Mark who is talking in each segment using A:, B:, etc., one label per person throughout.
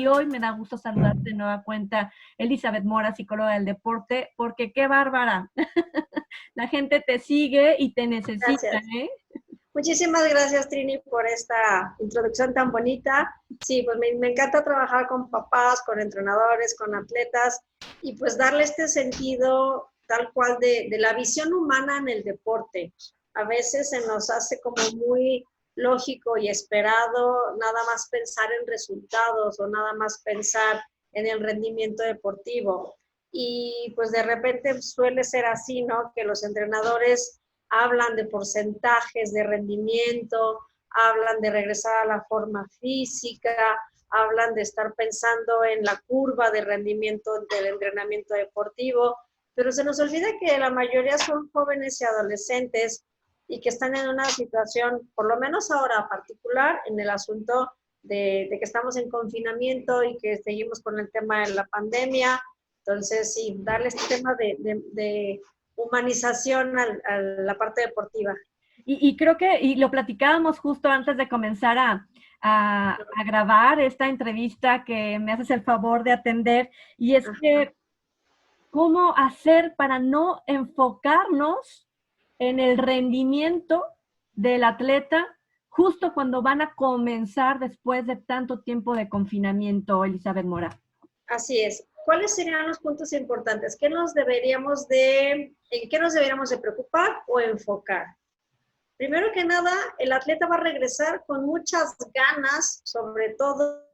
A: Y hoy me da gusto saludarte de nueva cuenta, Elizabeth Mora, psicóloga del deporte, porque qué bárbara. La gente te sigue y te necesita,
B: Gracias. Muchísimas gracias, Trini, por esta introducción tan bonita. Sí, pues me encanta trabajar con papás, con entrenadores, con atletas y pues darle este sentido tal cual de la visión humana en el deporte. A veces se nos hace como muy lógico y esperado nada más pensar en resultados o nada más pensar en el rendimiento deportivo. Y pues de repente suele ser así, ¿no? Que los entrenadores hablan de porcentajes de rendimiento, hablan de regresar a la forma física, hablan de estar pensando en la curva de rendimiento del entrenamiento deportivo, pero se nos olvida que la mayoría son jóvenes y adolescentes y que están en una situación, por lo menos ahora particular, en el asunto de que estamos en confinamiento y que seguimos con el tema de la pandemia. Entonces, sí, darle este tema de humanización a la parte deportiva.
A: Y creo que, y lo platicábamos justo antes de comenzar a grabar esta entrevista que me haces el favor de atender, y es que cómo hacer para no enfocarnos en el rendimiento del atleta justo cuando van a comenzar después de tanto tiempo de confinamiento, Elizabeth Mora.
B: Así es. ¿Cuáles serían los puntos importantes? ¿En qué nos deberíamos de preocupar o enfocar? Primero que nada, el atleta va a regresar con muchas ganas, sobre todo,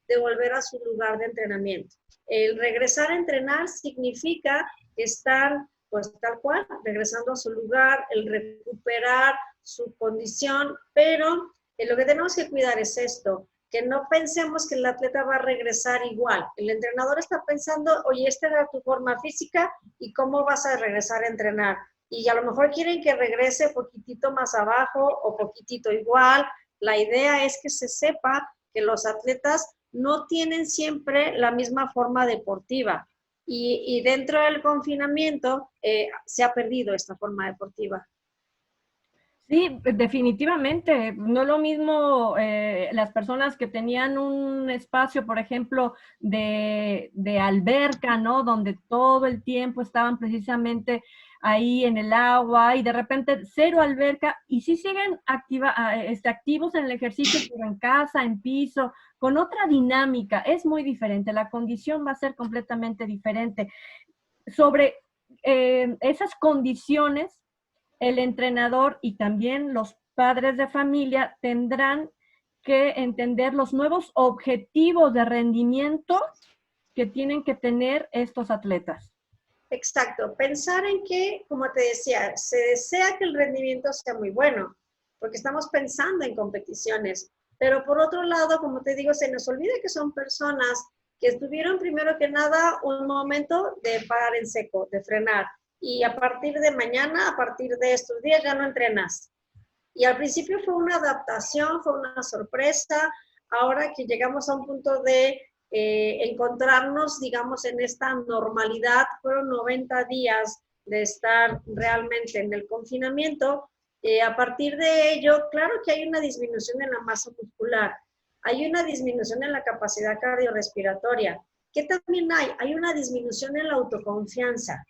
B: de volver a su lugar de entrenamiento. El regresar a entrenar significa estar, pues tal cual, regresando a su lugar, el recuperar su condición, pero lo que tenemos que cuidar es esto, que no pensemos que el atleta va a regresar igual. El entrenador está pensando, oye, esta era tu forma física y cómo vas a regresar a entrenar. Y a lo mejor quieren que regrese poquitito más abajo o poquitito igual. La idea es que se sepa que los atletas no tienen siempre la misma forma deportiva y dentro del confinamiento se ha perdido esta forma deportiva.
A: Sí, definitivamente. No es lo mismo las personas que tenían un espacio, por ejemplo, de alberca, ¿no? Donde todo el tiempo estaban precisamente ahí en el agua y de repente cero alberca y sí siguen activos en el ejercicio, pero en casa, en piso, con otra dinámica. Es muy diferente. La condición va a ser completamente diferente. Sobre esas condiciones, el entrenador y también los padres de familia tendrán que entender los nuevos objetivos de rendimiento que tienen que tener estos atletas.
B: Exacto, pensar en que, como te decía, se desea que el rendimiento sea muy bueno, porque estamos pensando en competiciones, pero por otro lado, como te digo, se nos olvida que son personas que estuvieron primero que nada un momento de parar en seco, de frenar, y a partir de mañana, a partir de estos días ya no entrenas. Y al principio fue una adaptación, fue una sorpresa, ahora que llegamos a un punto de encontrarnos, digamos, en esta normalidad, fueron 90 días de estar realmente en el confinamiento. A partir de ello, claro que hay una disminución en la masa muscular, hay una disminución en la capacidad cardiorrespiratoria. ¿Qué también hay? Hay una disminución en la autoconfianza.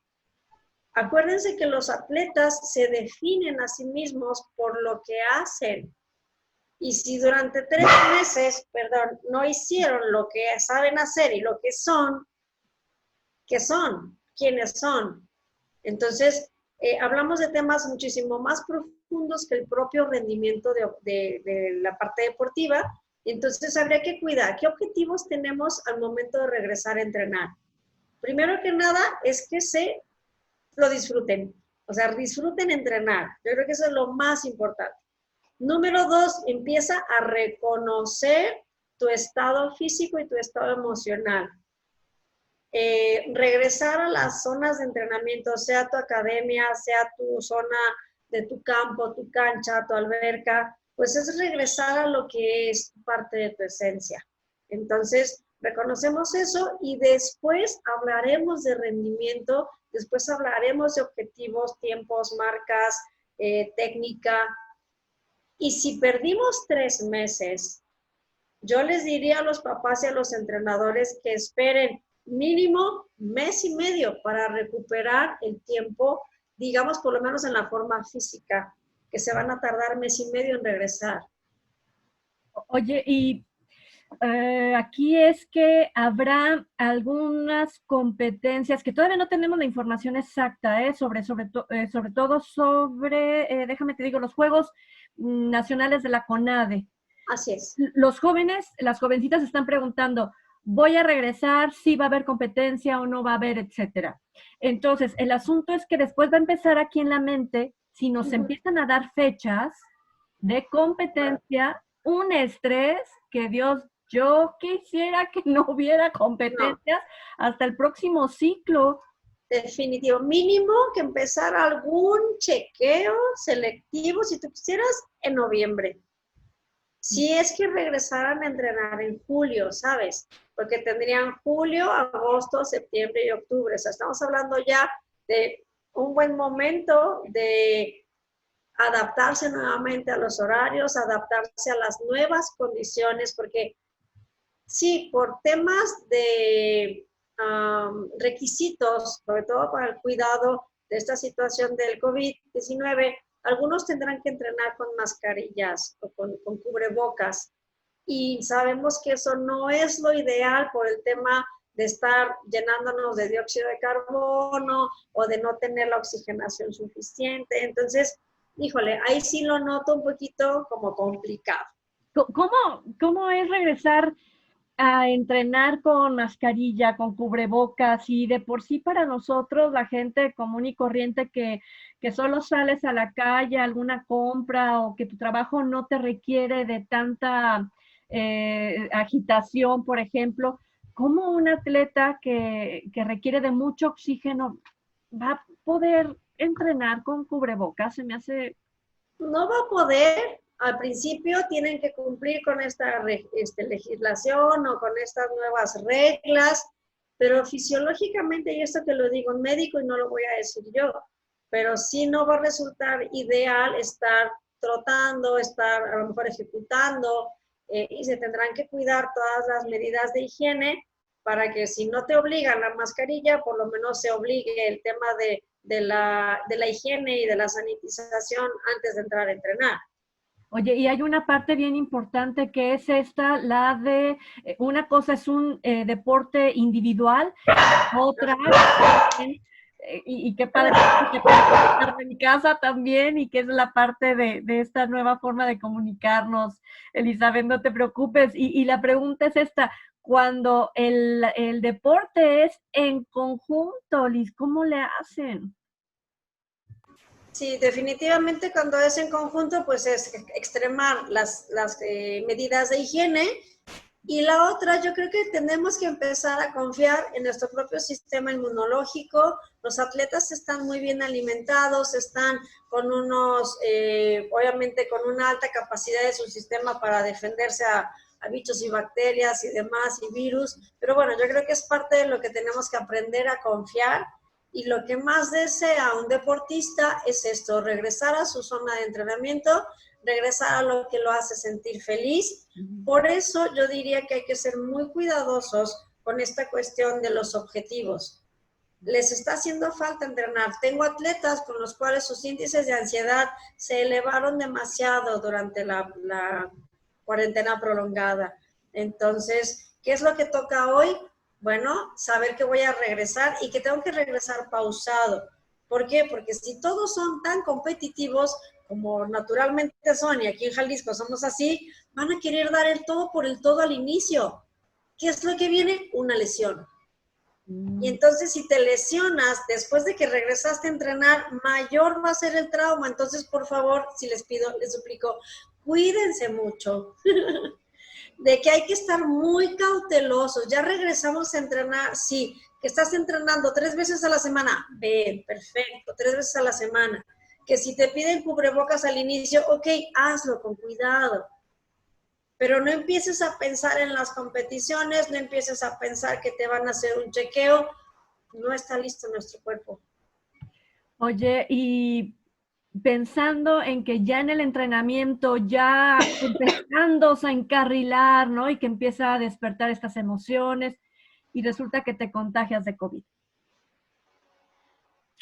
B: Acuérdense que los atletas se definen a sí mismos por lo que hacen. Y si durante 3 meses, no hicieron lo que saben hacer y lo que son, ¿qué son? ¿Quiénes son? Entonces, hablamos de temas muchísimo más profundos que el propio rendimiento de la parte deportiva. Entonces, habría que cuidar qué objetivos tenemos al momento de regresar a entrenar. Primero que nada, es que lo disfruten. O sea, disfruten entrenar. Yo creo que eso es lo más importante. Número 2, empieza a reconocer tu estado físico y tu estado emocional. Regresar a las zonas de entrenamiento, sea tu academia, sea tu zona de tu campo, tu cancha, tu alberca, pues es regresar a lo que es parte de tu esencia. Entonces, reconocemos eso y después hablaremos de rendimiento, después hablaremos de objetivos, tiempos, marcas, técnica. Y si perdimos 3 meses Yo les diría a los papás y a los entrenadores que esperen mínimo mes y medio para recuperar el tiempo, digamos por lo menos en la forma física, que se van a tardar mes y medio en regresar.
A: Oye, y aquí es que habrá algunas competencias que todavía no tenemos la información exacta, sobre todo sobre, déjame te digo, los Juegos Nacionales de la CONADE.
B: Así es.
A: Los jóvenes, las jovencitas están preguntando, ¿voy a regresar? ¿Si va a haber competencia o no va a haber, etcétera? Entonces, el asunto es que después va a empezar aquí en la mente, si nos empiezan a dar fechas de competencia, un estrés que Dios, yo quisiera que no hubiera competencias hasta el próximo ciclo.
B: Definitivo, mínimo que empezar algún chequeo selectivo, si tú quisieras, en noviembre. Si es que regresaran a entrenar en julio, ¿sabes? Porque tendrían julio, agosto, septiembre y octubre. O sea, estamos hablando ya de un buen momento de adaptarse nuevamente a los horarios, adaptarse a las nuevas condiciones, porque sí, por temas de requisitos, sobre todo para el cuidado de esta situación del COVID-19, algunos tendrán que entrenar con mascarillas o con cubrebocas. Y sabemos que eso no es lo ideal por el tema de estar llenándonos de dióxido de carbono o de no tener la oxigenación suficiente. Entonces, híjole, ahí sí lo noto un poquito como complicado.
A: ¿Cómo es regresar a entrenar con mascarilla, con cubrebocas y de por sí para nosotros, la gente común y corriente que solo sales a la calle, a alguna compra o que tu trabajo no te requiere de tanta agitación, por ejemplo, ¿cómo un atleta que requiere de mucho oxígeno va a poder entrenar con cubrebocas? Se me hace...
B: No va a poder, al principio tienen que cumplir con esta legislación o con estas nuevas reglas, pero fisiológicamente, y esto te lo digo un médico y no lo voy a decir yo, pero sí no va a resultar ideal estar trotando, estar a lo mejor ejecutando, y se tendrán que cuidar todas las medidas de higiene para que si no te obligan la mascarilla, por lo menos se obligue el tema de la higiene y de la sanitización antes de entrar a entrenar.
A: Oye, y hay una parte bien importante que es esta, la de, una cosa es un deporte individual, otra, y qué padre que puedo estar en mi casa también, y que es la parte de esta nueva forma de comunicarnos. Elizabeth, no te preocupes. Y la pregunta es esta, cuando el deporte es en conjunto, Liz, ¿cómo le hacen?
B: Sí, definitivamente cuando es en conjunto, pues es extremar las medidas de higiene. Y la otra, yo creo que tenemos que empezar a confiar en nuestro propio sistema inmunológico. Los atletas están muy bien alimentados, están con obviamente con una alta capacidad de su sistema para defenderse a bichos y bacterias y demás y virus. Pero bueno, yo creo que es parte de lo que tenemos que aprender a confiar. Y lo que más desea un deportista es esto, regresar a su zona de entrenamiento, regresar a lo que lo hace sentir feliz. Por eso yo diría que hay que ser muy cuidadosos con esta cuestión de los objetivos. Les está haciendo falta entrenar. Tengo atletas con los cuales sus índices de ansiedad se elevaron demasiado durante la cuarentena prolongada. Entonces, ¿qué es lo que toca hoy? Bueno, saber que voy a regresar y que tengo que regresar pausado. ¿Por qué? Porque si todos son tan competitivos como naturalmente son, y aquí en Jalisco somos así, van a querer dar el todo por el todo al inicio. ¿Qué es lo que viene? Una lesión. Y entonces si te lesionas después de que regresaste a entrenar, mayor va a ser el trauma. Entonces, por favor, si les pido, les suplico, cuídense mucho. De que hay que estar muy cautelosos. Ya regresamos a entrenar, sí, que estás entrenando 3 veces a la semana, bien, perfecto, 3 veces a la semana. Que si te piden cubrebocas al inicio, ok, hazlo con cuidado. Pero no empieces a pensar en las competiciones, no empieces a pensar que te van a hacer un chequeo, no está listo nuestro cuerpo.
A: Oye, y pensando en que ya en el entrenamiento, ya empezándose a encarrilar, ¿no? Y que empieza a despertar estas emociones y resulta que te contagias de COVID.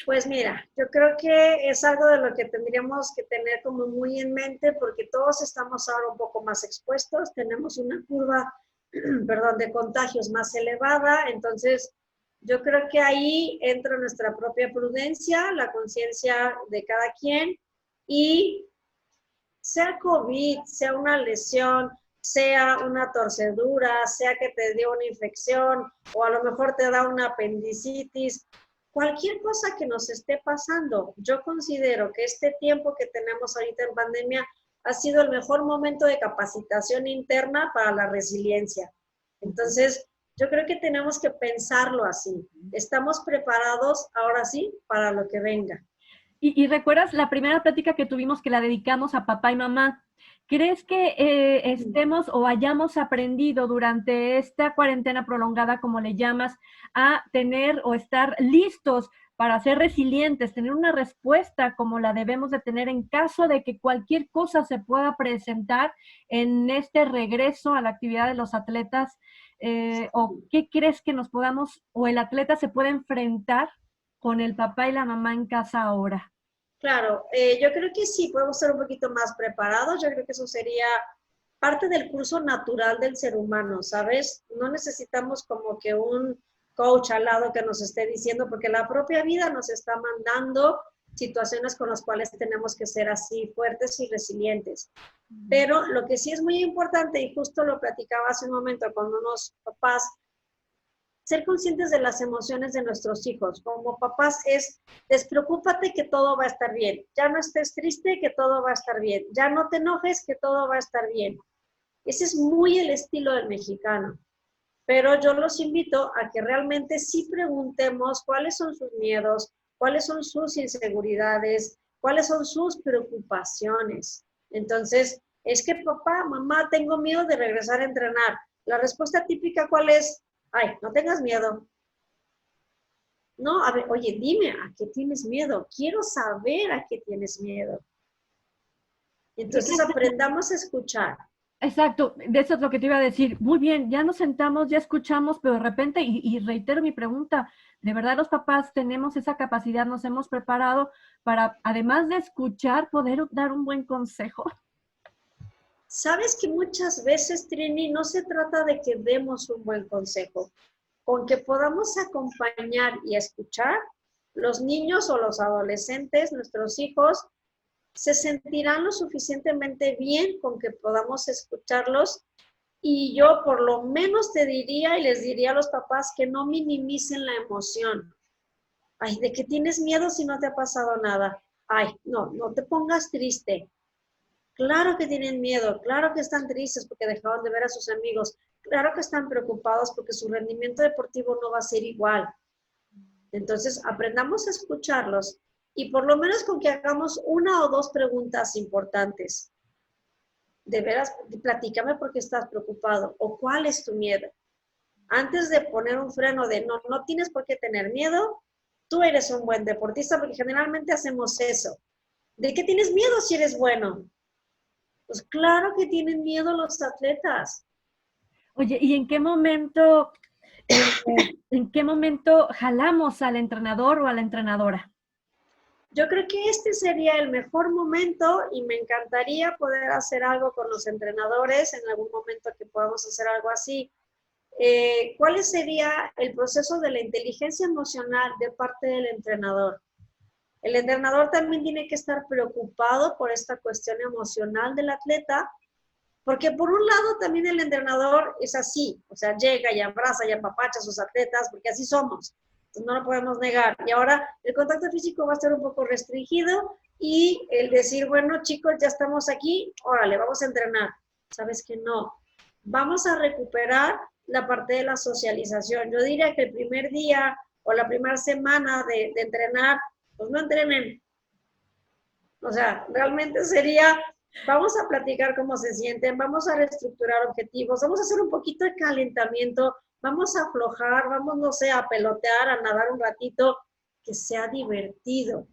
B: Pues mira, yo creo que es algo de lo que tendríamos que tener como muy en mente porque todos estamos ahora un poco más expuestos, tenemos una curva, perdón, de contagios más elevada, entonces yo creo que ahí entra nuestra propia prudencia, la conciencia de cada quien y sea COVID, sea una lesión, sea una torcedura, sea que te dio una infección o a lo mejor te da una apendicitis, cualquier cosa que nos esté pasando, yo considero que este tiempo que tenemos ahorita en pandemia ha sido el mejor momento de capacitación interna para la resiliencia. Entonces, yo creo que tenemos que pensarlo así. Estamos preparados ahora sí para lo que venga.
A: Y recuerdas la primera plática que tuvimos que la dedicamos a papá y mamá. ¿Crees que estemos o hayamos aprendido durante esta cuarentena prolongada, como le llamas, a tener o estar listos para ser resilientes, tener una respuesta como la debemos de tener en caso de que cualquier cosa se pueda presentar en este regreso a la actividad de los atletas? ¿O qué crees que nos podamos, o el atleta se puede enfrentar con el papá y la mamá en casa ahora?
B: Claro, yo creo que sí, podemos ser un poquito más preparados. Yo creo que eso sería parte del curso natural del ser humano, ¿sabes? No necesitamos como que un coach al lado que nos esté diciendo, porque la propia vida nos está mandando situaciones con las cuales tenemos que ser así fuertes y resilientes. Pero lo que sí es muy importante, y justo lo platicaba hace un momento con unos papás, ser conscientes de las emociones de nuestros hijos. Como papás es, despreocúpate que todo va a estar bien. Ya no estés triste, que todo va a estar bien. Ya no te enojes, que todo va a estar bien. Ese es muy el estilo del mexicano. Pero yo los invito a que realmente sí preguntemos cuáles son sus miedos, cuáles son sus inseguridades, cuáles son sus preocupaciones. Entonces, es que papá, mamá, tengo miedo de regresar a entrenar. La respuesta típica, ¿cuál es? Ay, no tengas miedo. No, a ver, oye, dime, ¿a qué tienes miedo? Quiero saber a qué tienes miedo. Entonces aprendamos a escuchar.
A: Exacto, de eso es lo que te iba a decir. Muy bien, ya nos sentamos, ya escuchamos, pero de repente, y reitero mi pregunta, ¿de verdad los papás tenemos esa capacidad, nos hemos preparado para, además de escuchar, poder dar un buen consejo?
B: Sabes que muchas veces, Trini, no se trata de que demos un buen consejo. Con que podamos acompañar y escuchar, los niños o los adolescentes, nuestros hijos, se sentirán lo suficientemente bien con que podamos escucharlos. Y yo por lo menos te diría y les diría a los papás que no minimicen la emoción. Ay, ¿de qué tienes miedo si no te ha pasado nada? Ay, no, no te pongas triste. Claro que tienen miedo, claro que están tristes porque dejaron de ver a sus amigos, claro que están preocupados porque su rendimiento deportivo no va a ser igual. Entonces, aprendamos a escucharlos y por lo menos con que hagamos una o dos preguntas importantes. De veras, platícame por qué estás preocupado o cuál es tu miedo. Antes de poner un freno de no, no tienes por qué tener miedo, tú eres un buen deportista porque generalmente hacemos eso. ¿De qué tienes miedo si eres bueno? Pues claro que tienen miedo los atletas.
A: Oye, ¿y en qué momento jalamos al entrenador o a la entrenadora?
B: Yo creo que este sería el mejor momento y me encantaría poder hacer algo con los entrenadores en algún momento que podamos hacer algo así. ¿Cuál sería el proceso de la inteligencia emocional de parte del entrenador? El entrenador también tiene que estar preocupado por esta cuestión emocional del atleta, porque por un lado también el entrenador es así, o sea, llega y abraza y apapacha a sus atletas, porque así somos, entonces no lo podemos negar. Y ahora el contacto físico va a estar un poco restringido y el decir, bueno chicos, ya estamos aquí, órale, vamos a entrenar. ¿Sabes que no? Vamos a recuperar la parte de la socialización. Yo diría que el primer día o la primera semana de entrenar, pues no entrenen. O sea, realmente sería, vamos a platicar cómo se sienten, vamos a reestructurar objetivos, vamos a hacer un poquito de calentamiento, vamos a aflojar, vamos, no sé, a pelotear, a nadar un ratito, que sea divertido,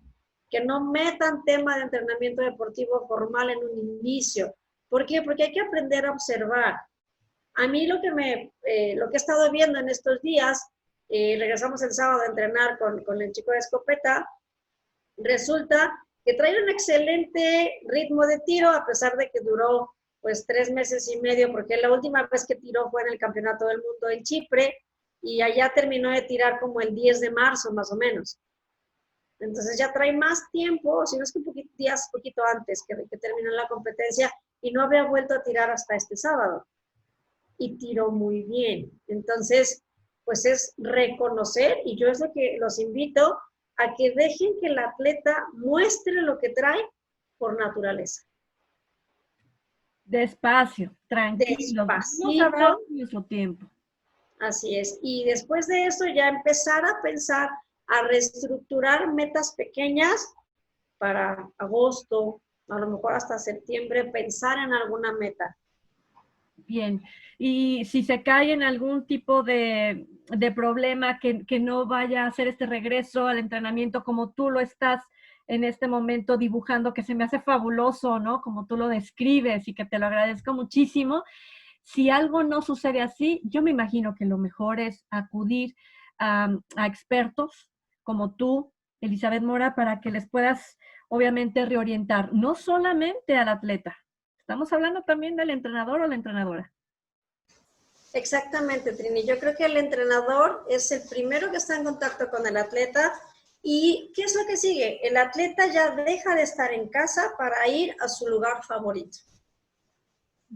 B: que no metan tema de entrenamiento deportivo formal en un inicio. ¿Por qué? Porque hay que aprender a observar. A mí lo que he estado viendo en estos días, regresamos el sábado a entrenar con el chico de escopeta, resulta que trae un excelente ritmo de tiro, a pesar de que duró pues 3 meses y medio, porque la última vez que tiró fue en el Campeonato del Mundo en Chipre, y allá terminó de tirar como el 10 de marzo, más o menos. Entonces ya trae más tiempo, si no es que poquito antes que terminó la competencia, y no había vuelto a tirar hasta este sábado. Y tiró muy bien. Entonces, pues es reconocer, y yo es lo que los invito a que dejen que el atleta muestre lo que trae por naturaleza.
A: Despacio, tranquilo, vamos a dar nuestro tiempo.
B: Así es. Y después de eso ya empezar a pensar, a reestructurar metas pequeñas para agosto, a lo mejor hasta septiembre, pensar en alguna meta.
A: Bien, y si se cae en algún tipo de problema que no vaya a hacer este regreso al entrenamiento como tú lo estás en este momento dibujando, que se me hace fabuloso, ¿no? Como tú lo describes y que te lo agradezco muchísimo. Si algo no sucede así, yo me imagino que lo mejor es acudir a expertos como tú, Elizabeth Mora, para que les puedas, obviamente, reorientar, no solamente al atleta. Estamos hablando también del entrenador o la entrenadora.
B: Exactamente, Trini. Yo creo que el entrenador es el primero que está en contacto con el atleta. ¿Y qué es lo que sigue? El atleta ya deja de estar en casa para ir a su lugar favorito.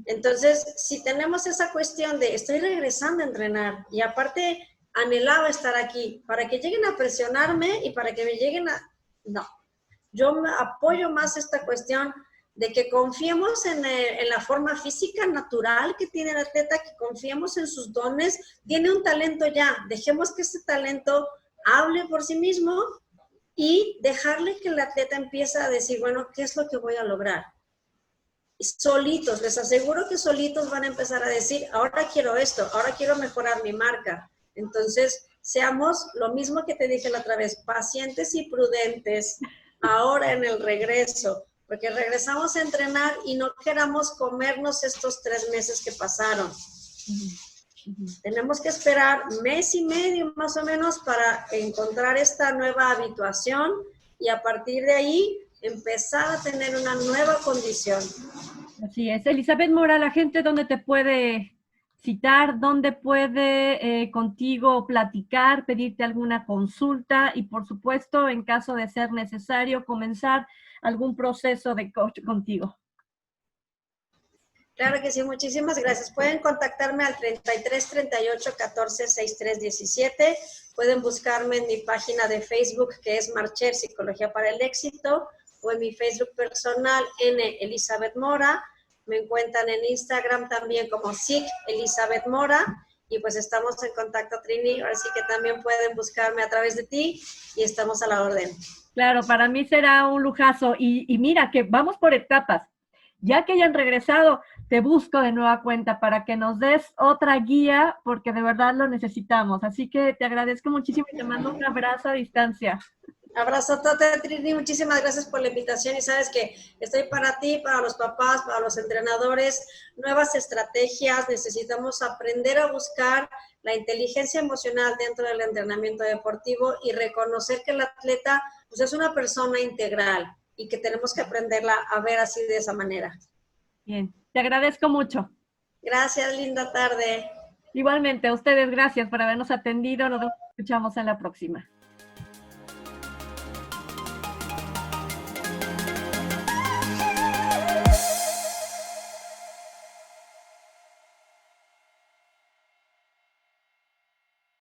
B: Entonces, si tenemos esa cuestión de estoy regresando a entrenar y aparte anhelaba estar aquí, para que lleguen a presionarme y para que me lleguen a... No, yo me apoyo más esta cuestión de que confiemos en la forma física natural que tiene el atleta, que confiemos en sus dones. Tiene un talento ya, dejemos que ese talento hable por sí mismo y dejarle que el atleta empiece a decir, bueno, ¿qué es lo que voy a lograr? Solitos, les aseguro que solitos van a empezar a decir, ahora quiero esto, ahora quiero mejorar mi marca. Entonces, seamos lo mismo que te dije la otra vez, pacientes y prudentes ahora en el regreso, porque regresamos a entrenar y no queramos comernos estos 3 meses que pasaron. Tenemos que esperar 1 mes y medio más o menos para encontrar esta nueva habituación y a partir de ahí empezar a tener una nueva condición.
A: Así es. Elizabeth Mora, la gente, ¿dónde te puede citar? ¿Dónde puede contigo platicar, pedirte alguna consulta? Y por supuesto, en caso de ser necesario, comenzar algún proceso de coach contigo.
B: Claro que sí, muchísimas gracias. Pueden contactarme al 33 38 14 63 17. Pueden buscarme en mi página de Facebook, que es Marcher Psicología para el Éxito, o en mi Facebook personal, N. Elizabeth Mora. Me encuentran en Instagram también como SIC Elizabeth Mora. Y pues estamos en contacto, Trini. Ahora sí que también pueden buscarme a través de ti y estamos a la orden.
A: Claro, para mí será un lujazo. Y mira que vamos por etapas. Ya que hayan regresado, te busco de nueva cuenta para que nos des otra guía, porque de verdad lo necesitamos. Así que te agradezco muchísimo y te mando un abrazo a distancia.
B: Abrazo, Trini, muchísimas gracias por la invitación y sabes que estoy para ti, para los papás, para los entrenadores, nuevas estrategias, necesitamos aprender a buscar la inteligencia emocional dentro del entrenamiento deportivo y reconocer que el atleta pues, es una persona integral y que tenemos que aprenderla a ver así de esa manera.
A: Bien, te agradezco mucho.
B: Gracias, linda tarde.
A: Igualmente, a ustedes gracias por habernos atendido, nos escuchamos en la próxima.